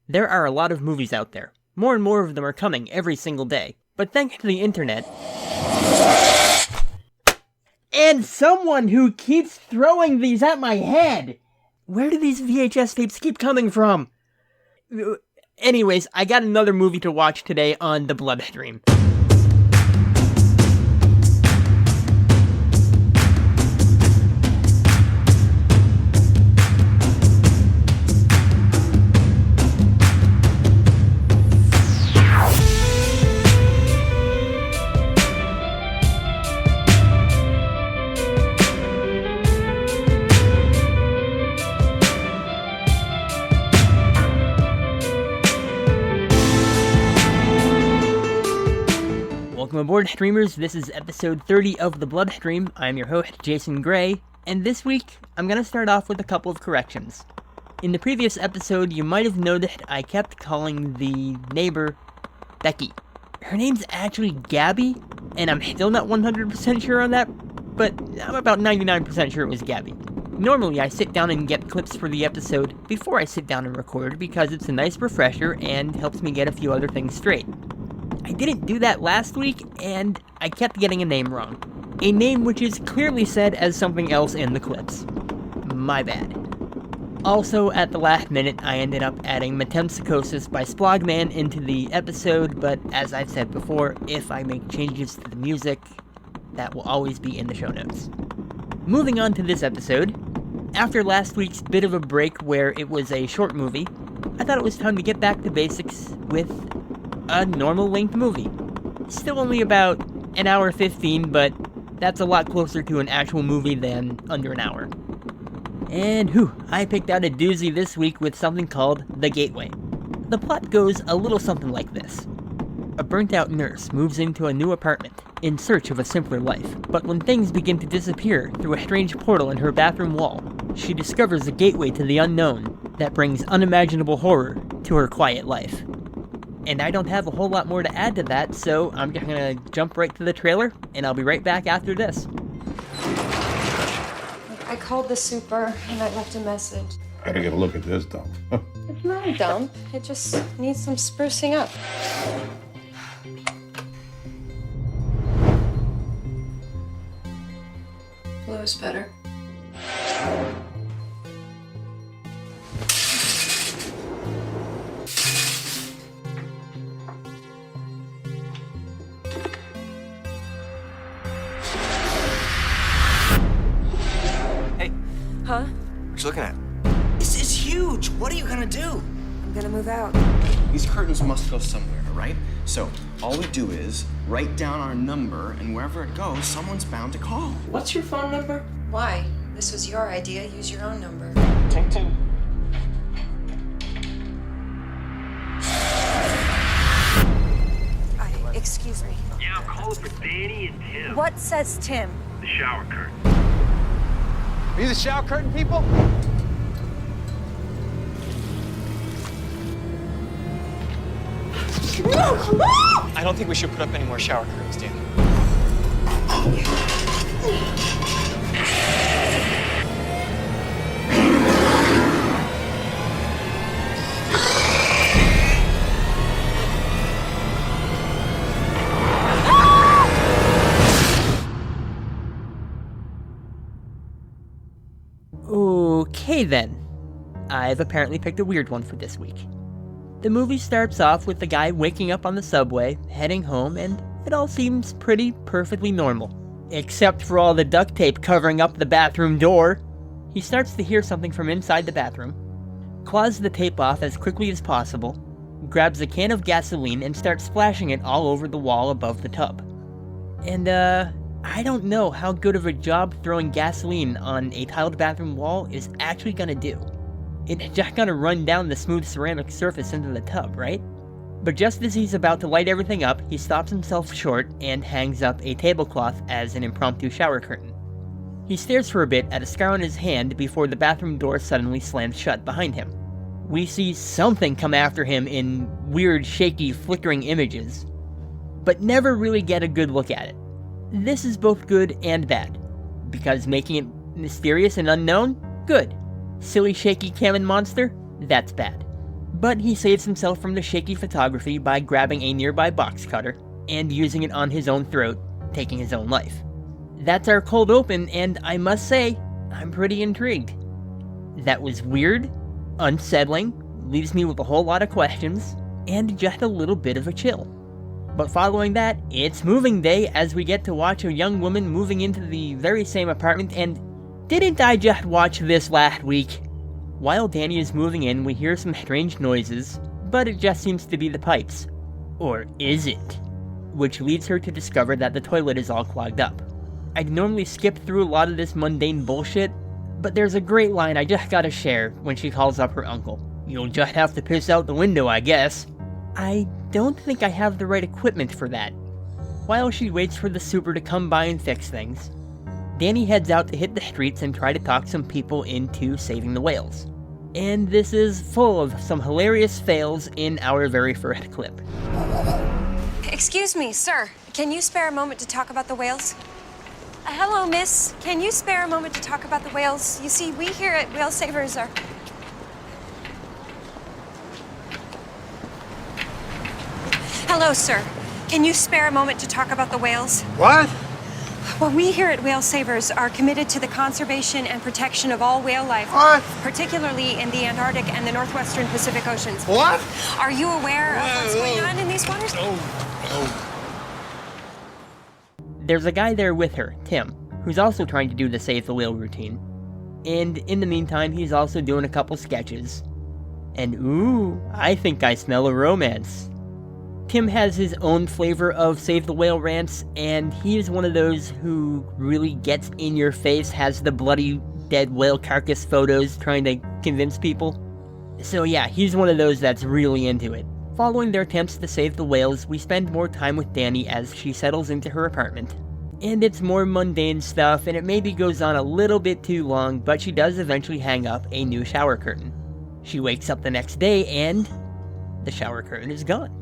There are a lot of movies out there. More and more of them are coming every single day. But thanks to the internet, and someone who keeps throwing these at my head! Where do these VHS tapes keep coming from? Anyways, I got another movie to watch today on the Bloodstream. Welcome aboard, streamers. This is episode 30 of the Bloodstream. I'm your host, Jason Gray, and this week, I'm gonna start off with a couple of corrections. In the previous episode, you might have noticed I kept calling the neighbor Becky. Her name's actually Gabby, and I'm still not 100% sure on that, but I'm about 99% sure it was Gabby. Normally, I sit down and get clips for the episode before I sit down and record because it's a nice refresher and helps me get a few other things straight. I didn't do that last week, and I kept getting a name wrong. A name which is clearly said as something else in the clips. My bad. Also, at the last minute, I ended up adding Psychostasis by Splogman into the episode, but as I've said before, if I make changes to the music, that will always be in the show notes. Moving on to this episode, after last week's bit of a break where it was a short movie, I thought it was time to get back to basics with a normal length movie. Still only about an hour 15, but that's a lot closer to an actual movie than under an hour. And I picked out a doozy this week with something called The Gateway. The plot goes a little something like this. A burnt-out nurse moves into a new apartment in search of a simpler life, but when things begin to disappear through a strange portal in her bathroom wall, she discovers a gateway to the unknown that brings unimaginable horror to her quiet life. And I don't have a whole lot more to add to that, so I'm just gonna jump right to the trailer, and I'll be right back after this. I called the super, and I left a message. Gotta get a look at this dump. It's not a dump. It just needs some sprucing up. Blue's better. Huh? What you looking at? This is huge. What are you gonna do? I'm gonna move out. These curtains must go somewhere, right? So all we do is write down our number, and wherever it goes, someone's bound to call. What's your phone number? Why? This was your idea. Use your own number. Take two. Excuse me. Yeah, I'm calling for Danny and Tim. What says Tim? The shower curtain. Are you the shower curtain people? I don't think we should put up any more shower curtains, Dan. Okay then. I've apparently picked a weird one for this week. The movie starts off with the guy waking up on the subway, heading home, and it all seems pretty perfectly normal. Except for all the duct tape covering up the bathroom door. He starts to hear something from inside the bathroom, claws the tape off as quickly as possible, grabs a can of gasoline and starts splashing it all over the wall above the tub. And I don't know how good of a job throwing gasoline on a tiled bathroom wall is actually gonna do. It's just gonna run down the smooth ceramic surface into the tub, right? But just as he's about to light everything up, he stops himself short and hangs up a tablecloth as an impromptu shower curtain. He stares for a bit at a scar on his hand before the bathroom door suddenly slams shut behind him. We see something come after him in weird, shaky, flickering images, but never really get a good look at it. This is both good and bad, because making it mysterious and unknown, good. Silly, shaky, Kamen monster, that's bad. but he saves himself from the shaky photography by grabbing a nearby box cutter and using it on his own throat, taking his own life. That's our cold open, and I must say, I'm pretty intrigued. That was weird, unsettling, leaves me with a whole lot of questions, and just a little bit of a chill. But following that, it's moving day as we get to watch a young woman moving into the very same apartment, and didn't I just watch this last week? While Danny is moving in, we hear some strange noises, but it just seems to be the pipes. Or is it? Which leads her to discover that the toilet is all clogged up. I'd normally skip through a lot of this mundane bullshit, but there's a great line I just gotta share when she calls up her uncle. "You'll just have to piss out the window, I guess." I don't think I have the right equipment for that. While she waits for the super to come by and fix things, Danny heads out to hit the streets and try to talk some people into saving the whales. And this is full of some hilarious fails in our very first clip. Excuse me, sir. Can you spare a moment to talk about the whales? Hello, miss. Can you spare a moment to talk about the whales? You see, we here at Whale Savers are... Hello, sir. Can you spare a moment to talk about the whales? What? Well, we here at Whale Savers are committed to the conservation and protection of all whale life. What? Particularly in the Antarctic and the northwestern Pacific Oceans. What? Are you aware of what's going on in these waters? There's a guy there with her, Tim, who's also trying to do the Save the Whale routine. And in the meantime, he's also doing a couple sketches. And ooh, I think I smell a romance. Tim has his own flavor of Save the Whale rants, and he is one of those who really gets in your face, has the bloody dead whale carcass photos trying to convince people. So yeah, he's one of those that's really into it. Following their attempts to save the whales, we spend more time with Danny as she settles into her apartment. And it's more mundane stuff, and it maybe goes on a little bit too long, but she does eventually hang up a new shower curtain. She wakes up the next day, and the shower curtain is gone.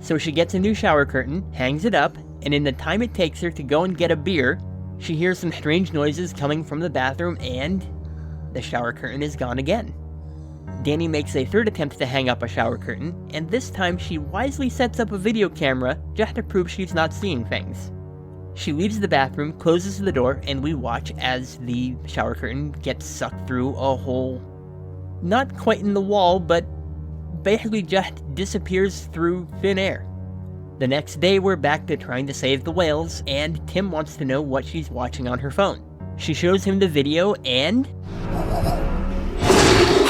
So she gets a new shower curtain, hangs it up, and in the time it takes her to go and get a beer, she hears some strange noises coming from the bathroom, and the shower curtain is gone again. Danny makes a third attempt to hang up a shower curtain, and this time she wisely sets up a video camera just to prove she's not seeing things. She leaves the bathroom, closes the door, and we watch as the shower curtain gets sucked through a hole. Not quite in the wall, but basically just disappears through thin air. The next day we're back to trying to save the whales, and Tim wants to know what she's watching on her phone. She shows him the video, and...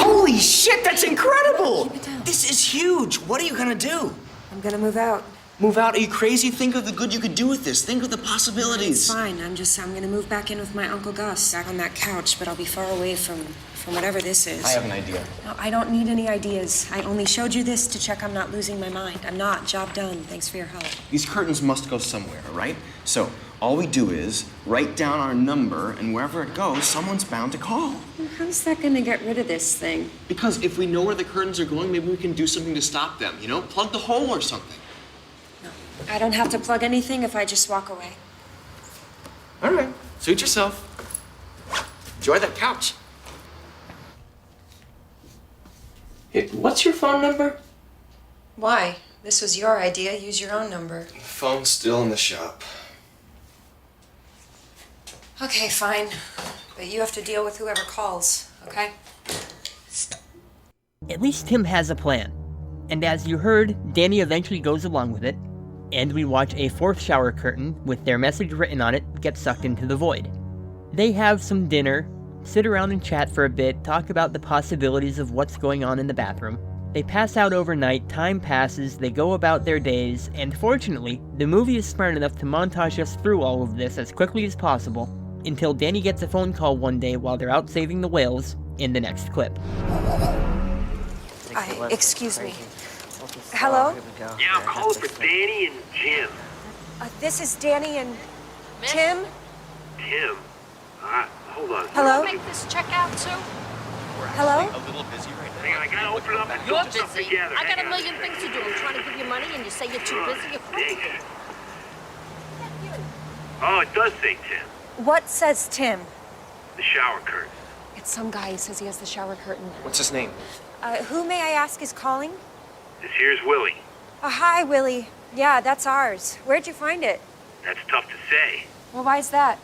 Holy shit, that's incredible! Keep it down. This is huge. What are you gonna do? I'm gonna move out. Move out? Are you crazy? Think of the good you could do with this. Think of the possibilities. It's fine. I'm gonna move back in with my Uncle Gus, back on that couch, but I'll be far away from whatever this is. I have an idea. No, I don't need any ideas. I only showed you this to check I'm not losing my mind. I'm not. Job done. Thanks for your help. These curtains must go somewhere, right? So all we do is write down our number, and wherever it goes, someone's bound to call. Well, how's that gonna get rid of this thing? Because if we know where the curtains are going, maybe we can do something to stop them, you know? Plug the hole or something. No, I don't have to plug anything if I just walk away. All right. Suit yourself. Enjoy that couch. Hey, what's your phone number? Why? This was your idea. Use your own number. The phone's still in the shop. Okay, fine. But you have to deal with whoever calls, okay? At least Tim has a plan. And as you heard, Danny eventually goes along with it, and we watch a fourth shower curtain with their message written on it get sucked into the void. They have some dinner, sit around and chat for a bit, talk about the possibilities of what's going on in the bathroom. They pass out overnight, time passes, they go about their days, and fortunately, the movie is smart enough to montage us through all of this as quickly as possible, until Danny gets a phone call one day while they're out saving the whales in the next clip. Excuse me. Hello? Yeah, I'm calling for Danny and Jim. This is Danny and Tim? Tim? Hold on. Hello? Make this check out too? Hello? Hang on, I gotta open it up and You're put stuff busy. together. I got Hang a on. million things to do. I'm trying to give you money and you say you're too busy. You're crazy. Thanks. Oh, it does say Tim. What says Tim? The shower curtain. It's some guy who says he has the shower curtain. What's his name? Who may I ask is calling? This here's Willie. Hi, Willie. Yeah, that's ours. Where'd you find it? That's tough to say. Well, why's that?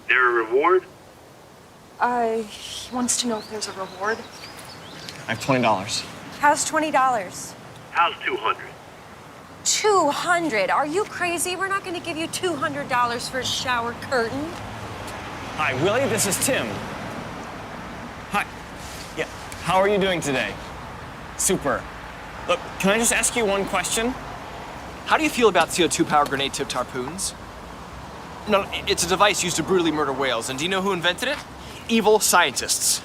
There a reward? He wants to know if there's a reward. I have $20. How's $20? How's 200? 200? Are you crazy? We're not going to give you $200 for a shower curtain. Hi, Willie, this is Tim. Hi. Yeah, how are you doing today? Super. Look, can I just ask you one question? How do you feel about CO2-powered grenade-tipped harpoons? No, it's a device used to brutally murder whales, and do you know who invented it? Evil scientists.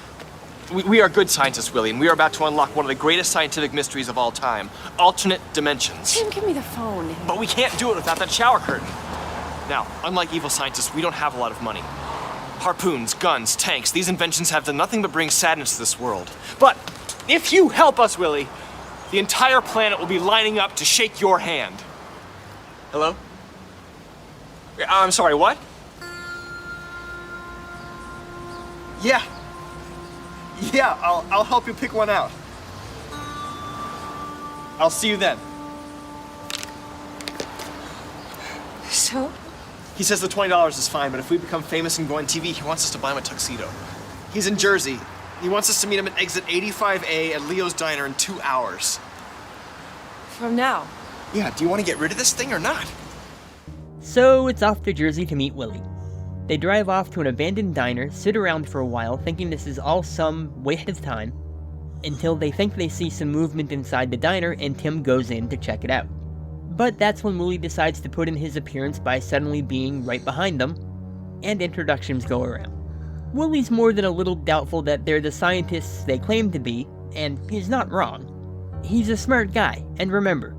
We are good scientists, Willie, and we are about to unlock one of the greatest scientific mysteries of all time, alternate dimensions. Tim, give me the phone. But we can't do it without that shower curtain. Now, unlike evil scientists, we don't have a lot of money. Harpoons, guns, tanks, these inventions have done nothing but bring sadness to this world. But if you help us, Willie, the entire planet will be lining up to shake your hand. Hello? I'm sorry, what? Yeah. Yeah, I'll help you pick one out. I'll see you then. So? He says the $20 is fine, but if we become famous and go on TV, he wants us to buy him a tuxedo. He's in Jersey. He wants us to meet him at exit 85A at Leo's Diner in 2 hours. From now? Yeah, do you want to get rid of this thing or not? So it's off to Jersey to meet Willie. They drive off to an abandoned diner, sit around for a while, thinking this is all some waste of time, until they think they see some movement inside the diner and Tim goes in to check it out. But that's when Willie decides to put in his appearance by suddenly being right behind them, and introductions go around. Willie's more than a little doubtful that they're the scientists they claim to be, and he's not wrong. He's a smart guy, and remember,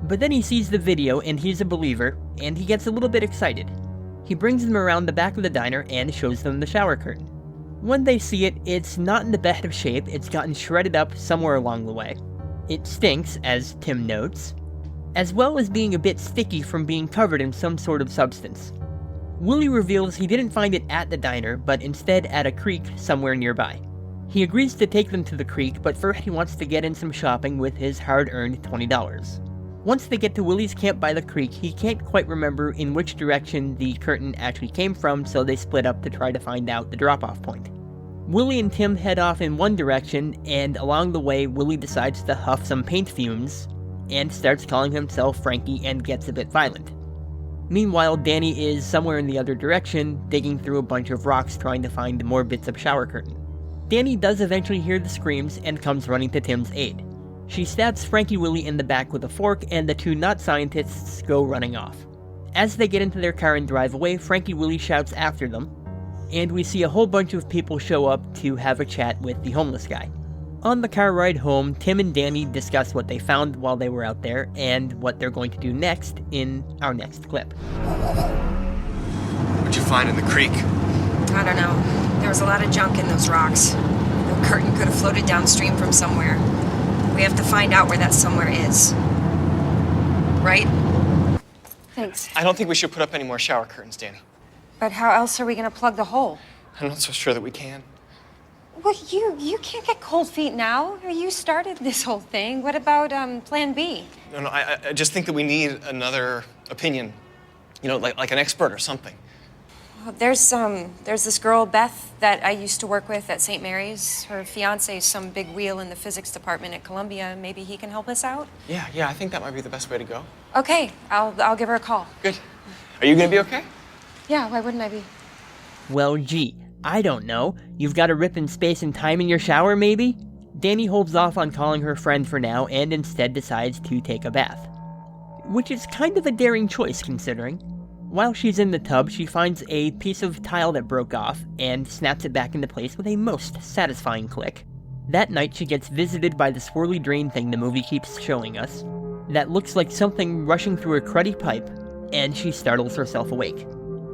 but then he sees the video and he's a believer, and he gets a little bit excited. He brings them around the back of the diner and shows them the shower curtain. When they see it, it's not in the best of shape, it's gotten shredded up somewhere along the way. It stinks, as Tim notes, as well as being a bit sticky from being covered in some sort of substance. Willie reveals he didn't find it at the diner, but instead at a creek somewhere nearby. He agrees to take them to the creek, but first he wants to get in some shopping with his hard-earned $20. Once they get to Willie's camp by the creek, he can't quite remember in which direction the curtain actually came from, so they split up to try to find out the drop-off point. Willie and Tim head off in one direction, and along the way, Willie decides to huff some paint fumes, and starts calling himself Frankie and gets a bit violent. Meanwhile, Danny is somewhere in the other direction, digging through a bunch of rocks trying to find more bits of shower curtain. Danny does eventually hear the screams and comes running to Tim's aid. She stabs Frankie Willie in the back with a fork, and the two not-scientists go running off. As they get into their car and drive away, Frankie Willie shouts after them, and we see a whole bunch of people show up to have a chat with the homeless guy. On the car ride home, Tim and Danny discuss what they found while they were out there, and what they're going to do next in our next clip. What'd you find in the creek? I don't know. There was a lot of junk in those rocks. The curtain could have floated downstream from somewhere. We have to find out where that somewhere is. Right? Thanks. I don't think we should put up any more shower curtains, Danny. But how else are we gonna plug the hole? I'm not so sure that we can. Well, you can't get cold feet now. You started this whole thing. What about plan B? No, I just think that we need another opinion. You know, like an expert or something. Well, there's this girl, Beth, that I used to work with at St. Mary's. Her fiance's some big wheel in the physics department at Columbia. Maybe he can help us out? Yeah, I think that might be the best way to go. Okay, I'll give her a call. Good. Are you gonna be okay? Yeah, why wouldn't I be? Well, gee, I don't know. You've got a rip in space and time in your shower, maybe? Danny holds off on calling her friend for now and instead decides to take a bath. Which is kind of a daring choice, considering. While she's in the tub, she finds a piece of tile that broke off and snaps it back into place with a most satisfying click. That night, she gets visited by the swirly drain thing the movie keeps showing us, that looks like something rushing through a cruddy pipe, and she startles herself awake.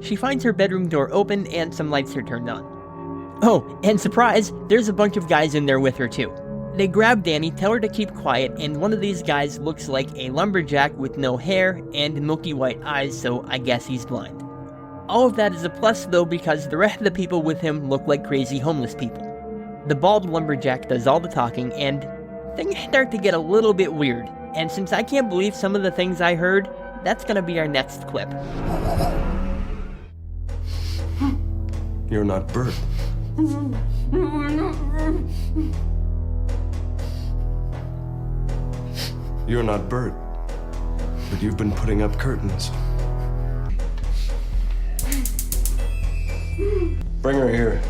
She finds her bedroom door open and some lights are turned on. Oh, and surprise, there's a bunch of guys in there with her too. They grab Danny, tell her to keep quiet, and one of these guys looks like a lumberjack with no hair and milky white eyes, so I guess he's blind. All of that is a plus though because the rest of the people with him look like crazy homeless people. The bald lumberjack does all the talking, and things start to get a little bit weird. And since I can't believe some of the things I heard, that's gonna be our next clip. You're not Bert. You're not Bert, but you've been putting up curtains. Bring her here.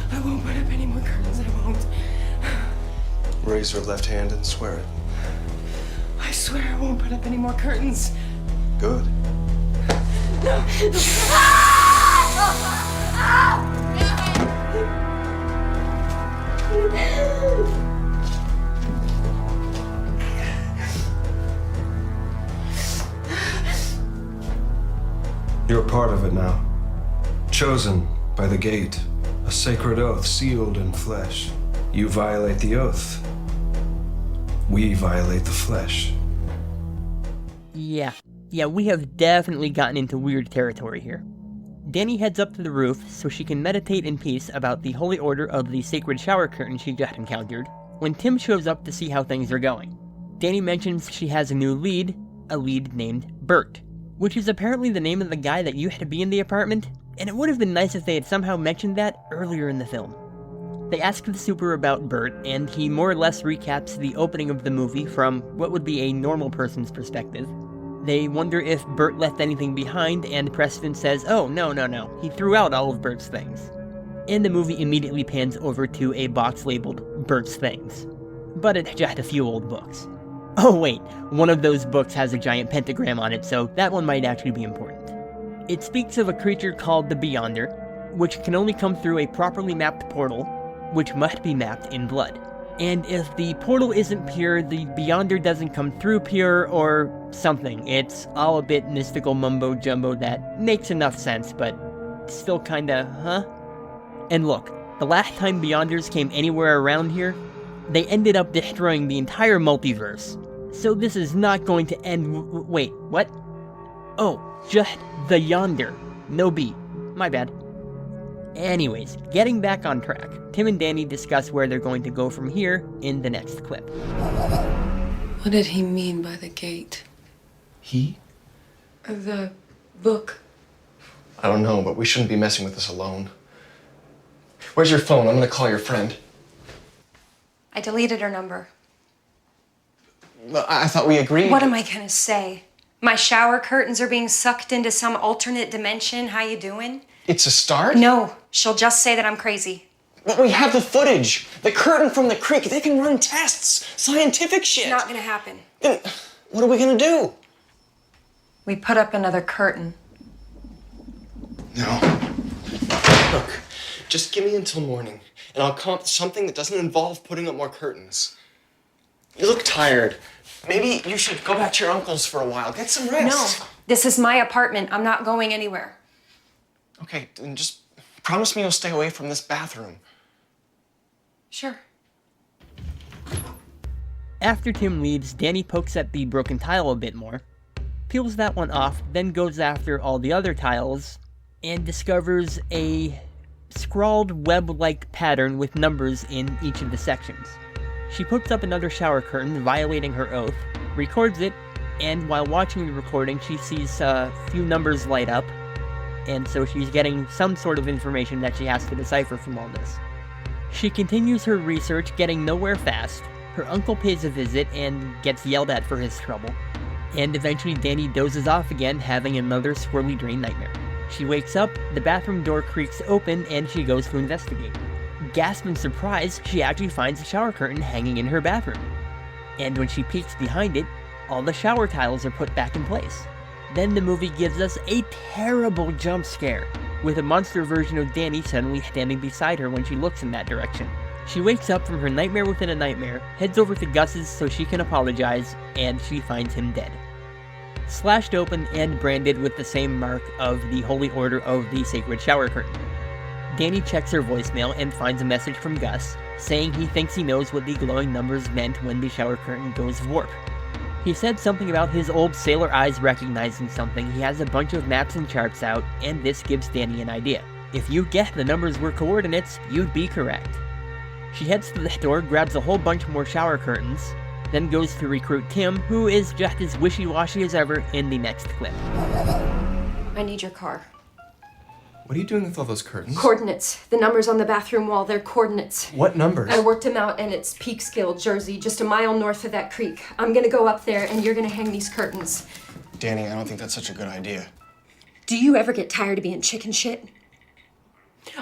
I won't put up any more curtains, I won't. Raise her left hand and swear it. I swear I won't put up any more curtains. Good. You're part of it now. Chosen by the gate. A sacred oath sealed in flesh. You violate the oath. We violate the flesh. Yeah, we have definitely gotten into weird territory here. Danny heads up to the roof so she can meditate in peace about the holy order of the sacred shower curtain she just encountered, when Tim shows up to see how things are going. Danny mentions she has a new lead, a lead named Bert, which is apparently the name of the guy that used to be in the apartment, and it would have been nice if they had somehow mentioned that earlier in the film. They ask the super about Bert, and he more or less recaps the opening of the movie from what would be a normal person's perspective. They wonder if Bert left anything behind, and Preston says, oh, no, he threw out all of Bert's things. And the movie immediately pans over to a box labeled Bert's Things. But it's just a few old books. Oh wait, one of those books has a giant pentagram on it, so that one might actually be important. It speaks of a creature called the Beyonder, which can only come through a properly mapped portal, which must be mapped in blood. And if the portal isn't pure, the Beyonder doesn't come through pure, or something. It's all a bit mystical mumbo-jumbo that makes enough sense, but still kinda, huh? And look, the last time Beyonders came anywhere around here, they ended up destroying the entire multiverse. So this is not going to end wait, what? Oh, just the Yonder. No B. My bad. Anyways, getting back on track, Tim and Danny discuss where they're going to go from here in the next clip. What did he mean by the gate? He? The book. I don't know, but we shouldn't be messing with this alone. Where's your phone? I'm gonna call your friend. I deleted her number. Well, I thought we agreed. What am I gonna say? My shower curtains are being sucked into some alternate dimension. How you doing? It's a start? No, she'll just say that I'm crazy. But we have the footage. The curtain from the creek. They can run tests. Scientific shit. Not gonna happen. Then what are we gonna do? We put up another curtain. No. Look, just give me until morning, and I'll come up with something that doesn't involve putting up more curtains. You look tired. Maybe you should go back to your uncle's for a while. Get some rest. No, this is my apartment. I'm not going anywhere. Okay, then just promise me you'll stay away from this bathroom. Sure. After Tim leaves, Danny pokes at the broken tile a bit more, peels that one off, then goes after all the other tiles, and discovers a scrawled web-like pattern with numbers in each of the sections. She puts up another shower curtain, violating her oath, records it, and while watching the recording, she sees a few numbers light up, and so she's getting some sort of information that she has to decipher from all this. She continues her research, getting nowhere fast. Her uncle pays a visit and gets yelled at for his trouble. And eventually Danny dozes off again, having another swirly drain nightmare. She wakes up, the bathroom door creaks open, and she goes to investigate. Gasp in surprise, she actually finds a shower curtain hanging in her bathroom. And when she peeks behind it, all the shower tiles are put back in place. Then the movie gives us a terrible jump scare, with a monster version of Danny suddenly standing beside her when she looks in that direction. She wakes up from her nightmare within a nightmare, heads over to Gus's so she can apologize, and she finds him dead. Slashed open and branded with the same mark of the Holy Order of the Sacred Shower Curtain. Danny checks her voicemail and finds a message from Gus, saying he thinks he knows what the glowing numbers meant when the shower curtain goes warp. He said something about his old sailor eyes recognizing something. He has a bunch of maps and charts out, and this gives Danny an idea. If you guessed the numbers were coordinates, you'd be correct. She heads to the store, grabs a whole bunch more shower curtains, then goes to recruit Tim, who is just as wishy-washy as ever in the next clip. I need your car. What are you doing with all those curtains? Coordinates. The numbers on the bathroom wall, they're coordinates. What numbers? I worked them out, and it's Peekskill, Jersey, just a mile north of that creek. I'm gonna go up there, and you're gonna hang these curtains. Danny, I don't think that's such a good idea. Do you ever get tired of being chicken shit?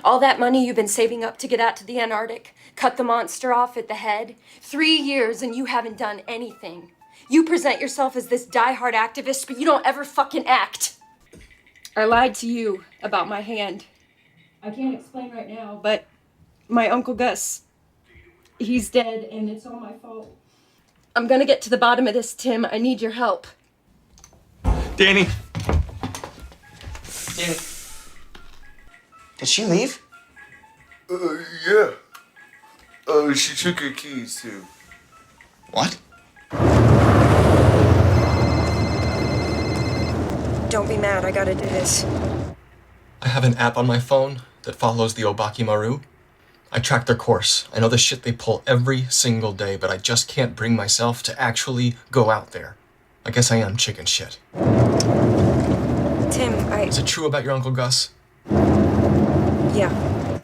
All that money you've been saving up to get out to the Antarctic, cut the monster off at the head, 3 years and you haven't done anything. You present yourself as this diehard activist, but you don't ever fucking act. I lied to you about my hand. I can't explain right now, but my Uncle Gus, he's dead and it's all my fault. I'm gonna get to the bottom of this, Tim. I need your help. Danny! Danny. Did she leave? Yeah. She took her keys, too. What? Don't be mad, I gotta do this. I have an app on my phone that follows the Obaki Maru. I track their course. I know the shit they pull every single day, but I just can't bring myself to actually go out there. I guess I am chicken shit. Tim, Is it true about your Uncle Gus? Yeah.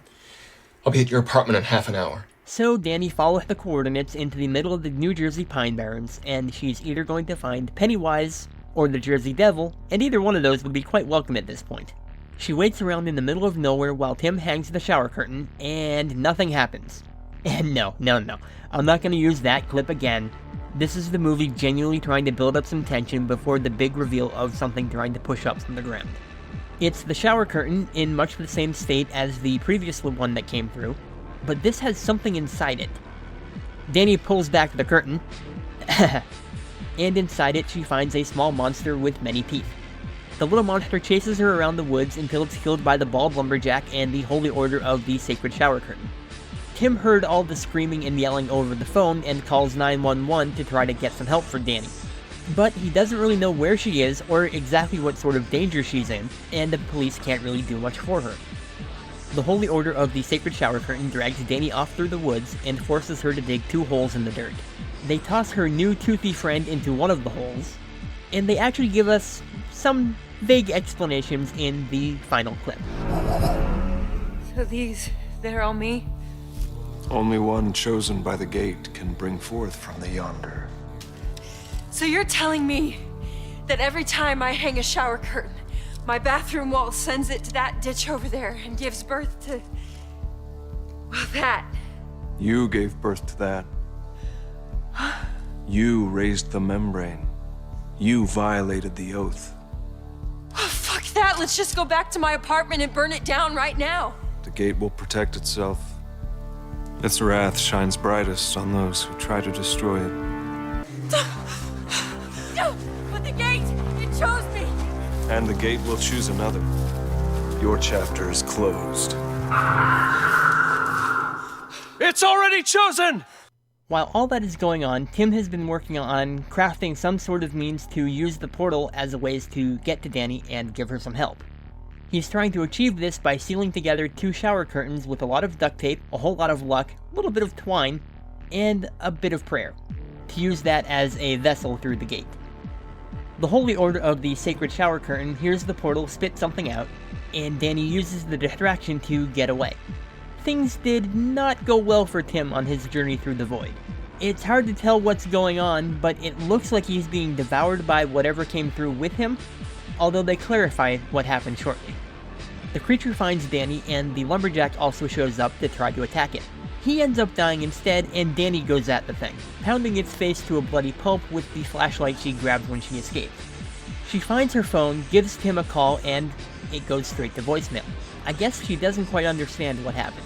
I'll be at your apartment in half an hour. So Danny follows the coordinates into the middle of the New Jersey Pine Barrens, and she's either going to find Pennywise or the Jersey Devil, and either one of those would be quite welcome at this point. She waits around in the middle of nowhere while Tim hangs the shower curtain, and nothing happens. And no, I'm not going to use that clip again. This is the movie genuinely trying to build up some tension before the big reveal of something trying to push up from the ground. It's the shower curtain in much the same state as the previous one that came through, but this has something inside it. Danny pulls back the curtain, and inside it she finds a small monster with many teeth. The little monster chases her around the woods until it's killed by the bald lumberjack and the Holy Order of the Sacred Shower Curtain. Tim heard all the screaming and yelling over the phone and calls 911 to try to get some help for Danny. But he doesn't really know where she is or exactly what sort of danger she's in, and the police can't really do much for her. The Holy Order of the Sacred Shower Curtain drags Danny off through the woods and forces her to dig 2 holes in the dirt. They toss her new toothy friend into one of the holes, and they actually give us some vague explanations in the final clip. So they're all me? Only one chosen by the gate can bring forth from the yonder. So you're telling me that every time I hang a shower curtain, my bathroom wall sends it to that ditch over there and gives birth to... well, that. You gave birth to that. You raised the membrane. You violated the oath. Oh, fuck that. Let's just go back to my apartment and burn it down right now. The gate will protect itself. Its wrath shines brightest on those who try to destroy it. No, but the gate, it chose me. And the gate will choose another. Your chapter is closed. It's already chosen! While all that is going on, Tim has been working on crafting some sort of means to use the portal as a ways to get to Danny and give her some help. He's trying to achieve this by sealing together 2 shower curtains with a lot of duct tape, a whole lot of luck, a little bit of twine, and a bit of prayer, to use that as a vessel through the gate. The Holy Order of the Sacred Shower Curtain hears the portal spit something out, and Danny uses the distraction to get away. Things did not go well for Tim on his journey through the void. It's hard to tell what's going on, but it looks like he's being devoured by whatever came through with him, although they clarify what happened shortly. The creature finds Danny, and the lumberjack also shows up to try to attack it. He ends up dying instead, and Danny goes at the thing, pounding its face to a bloody pulp with the flashlight she grabbed when she escaped. She finds her phone, gives Tim a call, and it goes straight to voicemail. I guess she doesn't quite understand what happened.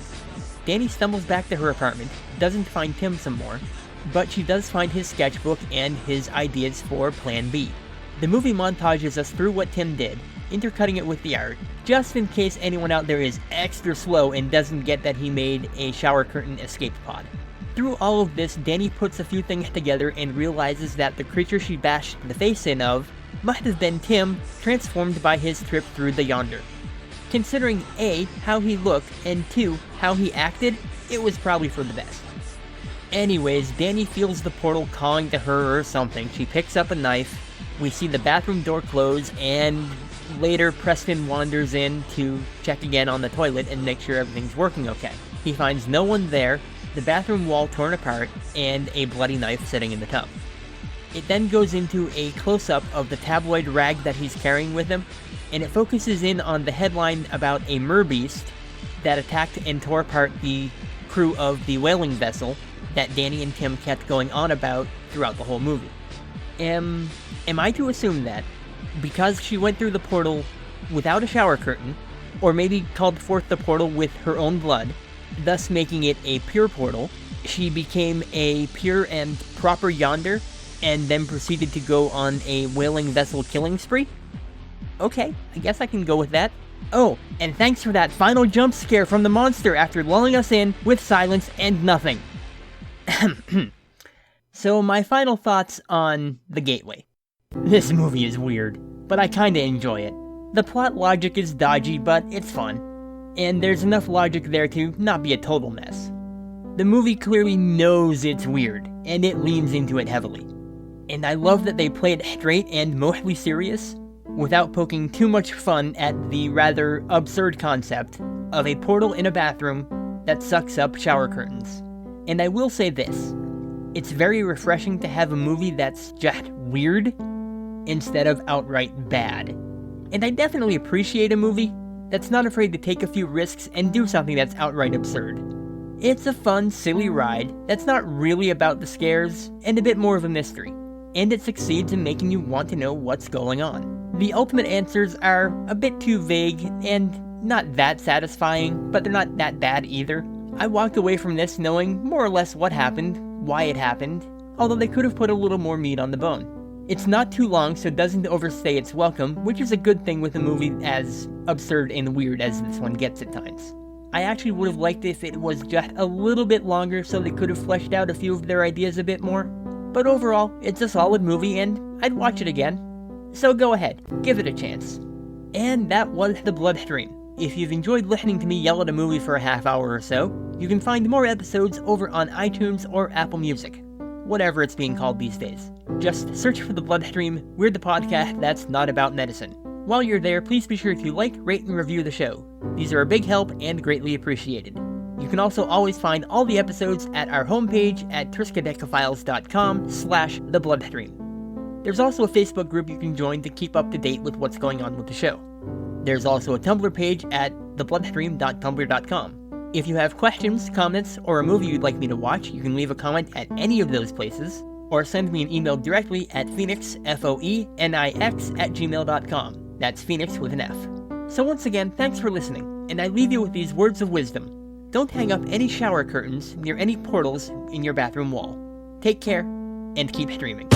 Danny stumbles back to her apartment, doesn't find Tim some more, but she does find his sketchbook and his ideas for Plan B. The movie montages us through what Tim did, intercutting it with the art, just in case anyone out there is extra slow and doesn't get that he made a shower curtain escape pod. Through all of this, Danny puts a few things together and realizes that the creature she bashed the face in of might have been Tim, transformed by his trip through the yonder. Considering A, how he looked, and 2, how he acted, it was probably for the best. Anyways, Danny feels the portal calling to her or something. She picks up a knife, we see the bathroom door close, and later Preston wanders in to check again on the toilet and make sure everything's working okay. He finds no one there, the bathroom wall torn apart, and a bloody knife sitting in the tub. It then goes into a close-up of the tabloid rag that he's carrying with him, and it focuses in on the headline about a merbeast that attacked and tore apart the crew of the whaling vessel that Danny and Tim kept going on about throughout the whole movie. Am I to assume that, because she went through the portal without a shower curtain, or maybe called forth the portal with her own blood, thus making it a pure portal, she became a pure and proper yonder, and then proceeded to go on a whaling vessel killing spree? Okay, I guess I can go with that. Oh, and thanks for that final jump scare from the monster after lulling us in with silence and nothing. So my final thoughts on The Gateway. This movie is weird, but I kinda enjoy it. The plot logic is dodgy, but it's fun. And there's enough logic there to not be a total mess. The movie clearly knows it's weird, and it leans into it heavily. And I love that they play it straight and mostly serious, without poking too much fun at the rather absurd concept of a portal in a bathroom that sucks up shower curtains. And I will say this, it's very refreshing to have a movie that's just weird instead of outright bad. And I definitely appreciate a movie that's not afraid to take a few risks and do something that's outright absurd. It's a fun, silly ride that's not really about the scares and a bit more of a mystery, and it succeeds in making you want to know what's going on. The ultimate answers are a bit too vague and not that satisfying, but they're not that bad either. I walked away from this knowing more or less what happened, why it happened, although they could have put a little more meat on the bone. It's not too long, so it doesn't overstay its welcome, which is a good thing with a movie as absurd and weird as this one gets at times. I actually would have liked if it was just a little bit longer so they could have fleshed out a few of their ideas a bit more, but overall, it's a solid movie and I'd watch it again. So go ahead, give it a chance. And that was The Bloodstream. If you've enjoyed listening to me yell at a movie for a half hour or so, you can find more episodes over on iTunes or Apple Music. Whatever it's being called these days. Just search for The Bloodstream, we're the podcast that's not about medicine. While you're there, please be sure to like, rate, and review the show. These are a big help and greatly appreciated. You can also always find all the episodes at our homepage at triskaidecaphiles.com/thebloodstream. There's also a Facebook group you can join to keep up to date with what's going on with the show. There's also a Tumblr page at thebloodstream.tumblr.com. If you have questions, comments, or a movie you'd like me to watch, you can leave a comment at any of those places, or send me an email directly at phoenix, F-O-E-N-I-X, @gmail.com. That's Phoenix with an F. So once again, thanks for listening, and I leave you with these words of wisdom. Don't hang up any shower curtains near any portals in your bathroom wall. Take care, and keep streaming.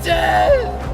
dead!